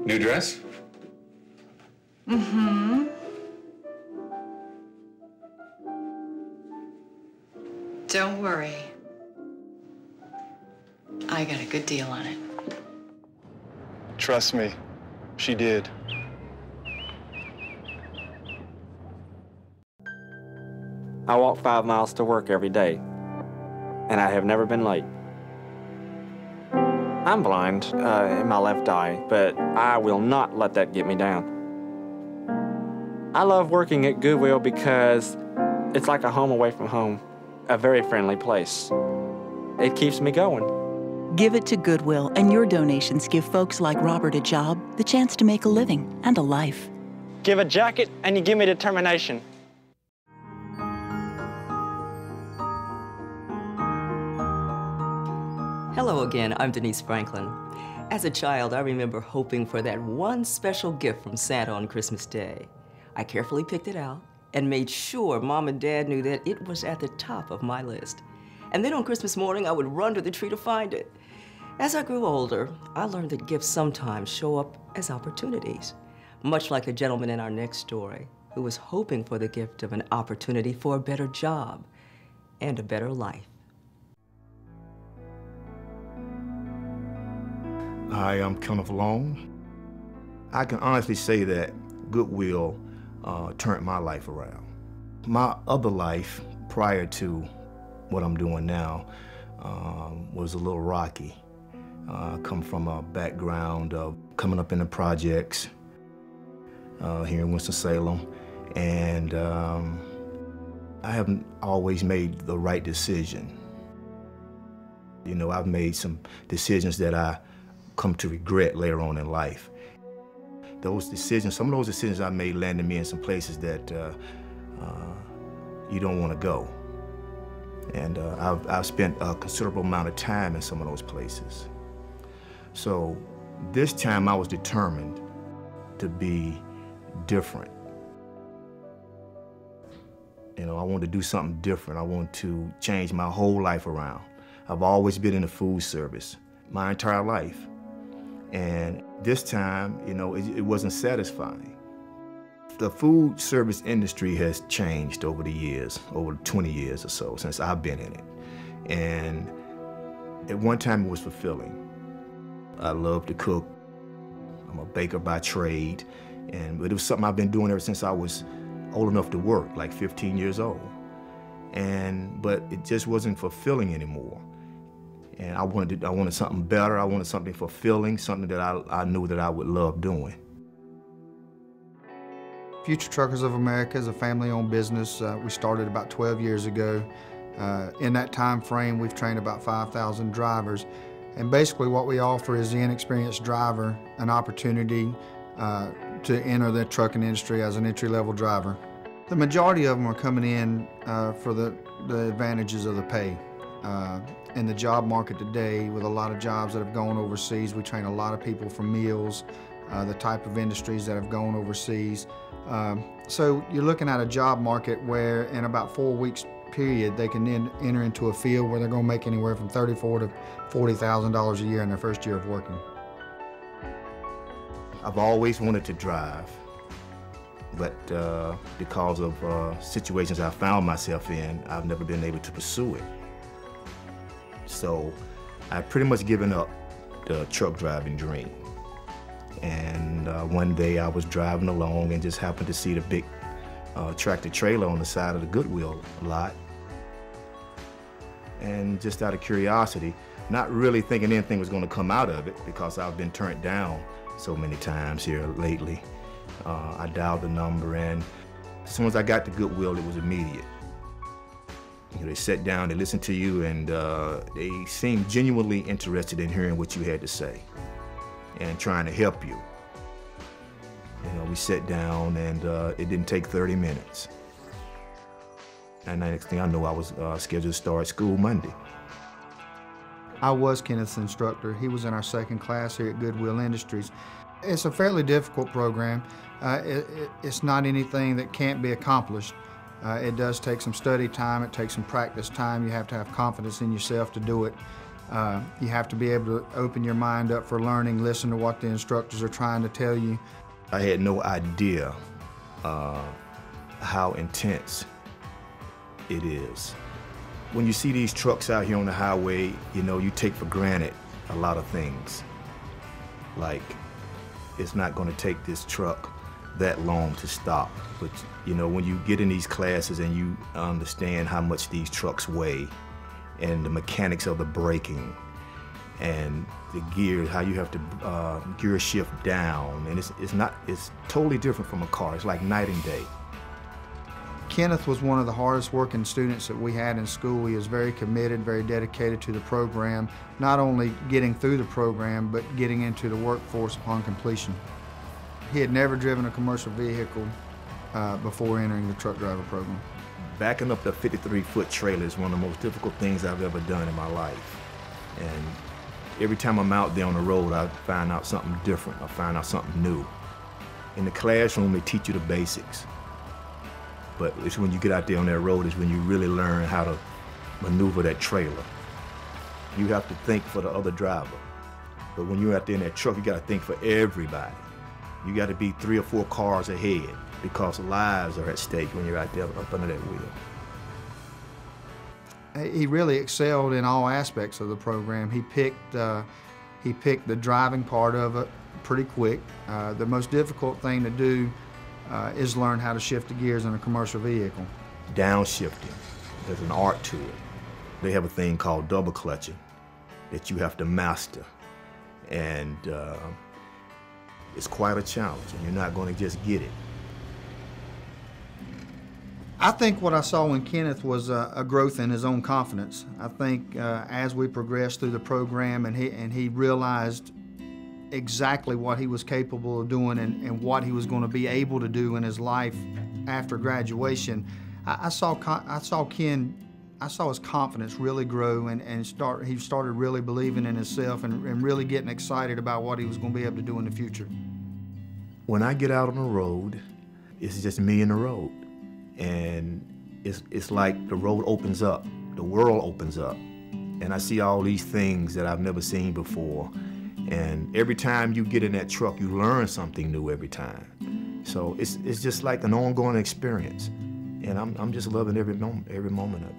New dress? Mm-hmm. Don't worry. I got a good deal on it. Trust me, she did. I walk 5 miles to work every day, and I have never been late. I'm blind in my left eye, but I will not let that get me down. I love working at Goodwill because it's like a home away from home, a very friendly place. It keeps me going. Give it to Goodwill, and your donations give folks like Robert a job, the chance to make a living and a life. Give a jacket, and you give me determination. Hello again, I'm Denise Franklin. As a child, I remember hoping for that one special gift from Santa on Christmas Day. I carefully picked it out and made sure Mom and Dad knew that it was at the top of my list. And then on Christmas morning, I would run to the tree to find it. As I grew older, I learned that gifts sometimes show up as opportunities, much like the gentleman in our next story who was hoping for the gift of an opportunity for a better job and a better life. Hi, I'm Kenneth Long. I can honestly say that Goodwill turned my life around. My other life prior to what I'm doing now was a little rocky. I come from a background of coming up in the projects here in Winston-Salem, and I haven't always made the right decision. You know, I've made some decisions that I come to regret later on in life. Those decisions, some of those decisions I made landed me in some places that you don't want to go. And I've spent a considerable amount of time in some of those places. So this time I was determined to be different. You know, I wanted to do something different. I wanted to change my whole life around. I've always been in the food service my entire life. And this time, you know, it wasn't satisfying. The food service industry has changed over the years, over 20 years or so since I've been in it. And at one time it was fulfilling. I love to cook. I'm a baker by trade. But it was something I've been doing ever since I was old enough to work, like 15 years old. But it just wasn't fulfilling anymore. And I wanted something better. I wanted something fulfilling, something that I knew that I would love doing. Future Truckers of America is a family-owned business. We started about 12 years ago. In that time frame, we've trained about 5,000 drivers. And basically what we offer is the inexperienced driver an opportunity to enter the trucking industry as an entry-level driver. The majority of them are coming in for the advantages of the pay. In the job market today, with a lot of jobs that have gone overseas, we train a lot of people from mills, the type of industries that have gone overseas. So you're looking at a job market where in about 4 weeks period, they can then enter into a field where they're going to make anywhere from $34,000 to $40,000 a year in their first year of working. I've always wanted to drive, but because of situations I found myself in, I've never been able to pursue it. So I've pretty much given up the truck driving dream. And one day I was driving along and just happened to see the big tractor trailer on the side of the Goodwill lot. And just out of curiosity, not really thinking anything was going to come out of it because I've been turned down so many times here lately. I dialed the number, and as soon as I got to Goodwill, it was immediate. You know, they sat down, they listened to you, and they seemed genuinely interested in hearing what you had to say and trying to help you. You know, we sat down, and it didn't take 30 minutes. And the next thing I know, I was scheduled to start school Monday. I was Kenneth's instructor. He was in our second class here at Goodwill Industries. It's a fairly difficult program. It's not anything that can't be accomplished. It does take some study time, it takes some practice time. You have to have confidence in yourself to do it. You have to be able to open your mind up for learning, listen to what the instructors are trying to tell you. I had no idea how intense it is. When you see these trucks out here on the highway, you know, you take for granted a lot of things. Like, it's not going to take this truck that long to stop. But, you know, when you get in these classes and you understand how much these trucks weigh and the mechanics of the braking and the gears, how you have to gear shift down, and it's totally different from a car. It's like night and day. Kenneth was one of the hardest working students that we had in school. He was very committed, very dedicated to the program, not only getting through the program, but getting into the workforce upon completion. He had never driven a commercial vehicle before entering the truck driver program. Backing up the 53-foot trailer is one of the most difficult things I've ever done in my life. And every time I'm out there on the road, I find out something different. I find out something new. In the classroom, they teach you the basics. But it's when you get out there on that road is when you really learn how to maneuver that trailer. You have to think for the other driver. But when you're out there in that truck, you got to think for everybody. You got to be 3 or 4 cars ahead because lives are at stake when you're out there up under that wheel. He really excelled in all aspects of the program. He picked the driving part of it pretty quick. The most difficult thing to do is learn how to shift the gears in a commercial vehicle. Downshifting, there's an art to it. They have a thing called double clutching that you have to master. And it's quite a challenge, and you're not going to just get it. I think what I saw in Kenneth was a growth in his own confidence. I think as we progressed through the program and he realized exactly what he was capable of doing and what he was going to be able to do in his life after graduation, I saw his confidence really grow and he started really believing in himself and really getting excited about what he was going to be able to do in the future. When I get out on the road, it's just me and the road. And it's like the road opens up, the world opens up, and I see all these things that I've never seen before. And every time you get in that truck, you learn something new every time. So it's just like an ongoing experience, and I'm just loving every moment of it.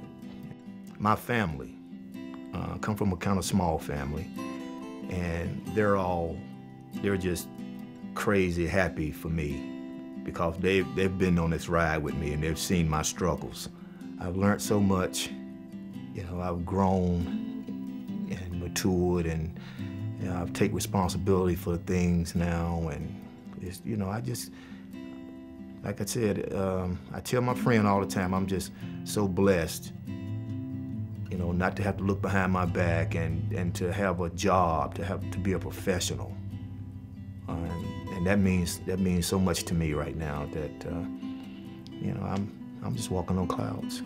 My family, come from a kind of small family, and they're just crazy happy for me, because they've been on this ride with me and they've seen my struggles. I've learned so much, you know, I've grown and matured, and you know, I've taken responsibility for the things now, and it's, you know, like I said, I tell my friend all the time, I'm just so blessed, you know, not to have to look behind my back and to have a job, to be a professional. And that means so much to me right now that, you know, I'm just walking on clouds.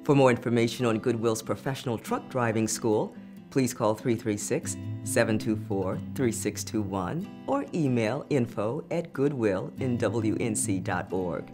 For more information on Goodwill's Professional Truck Driving School, please call 336-724-3621 or email info@goodwillinwnc.org.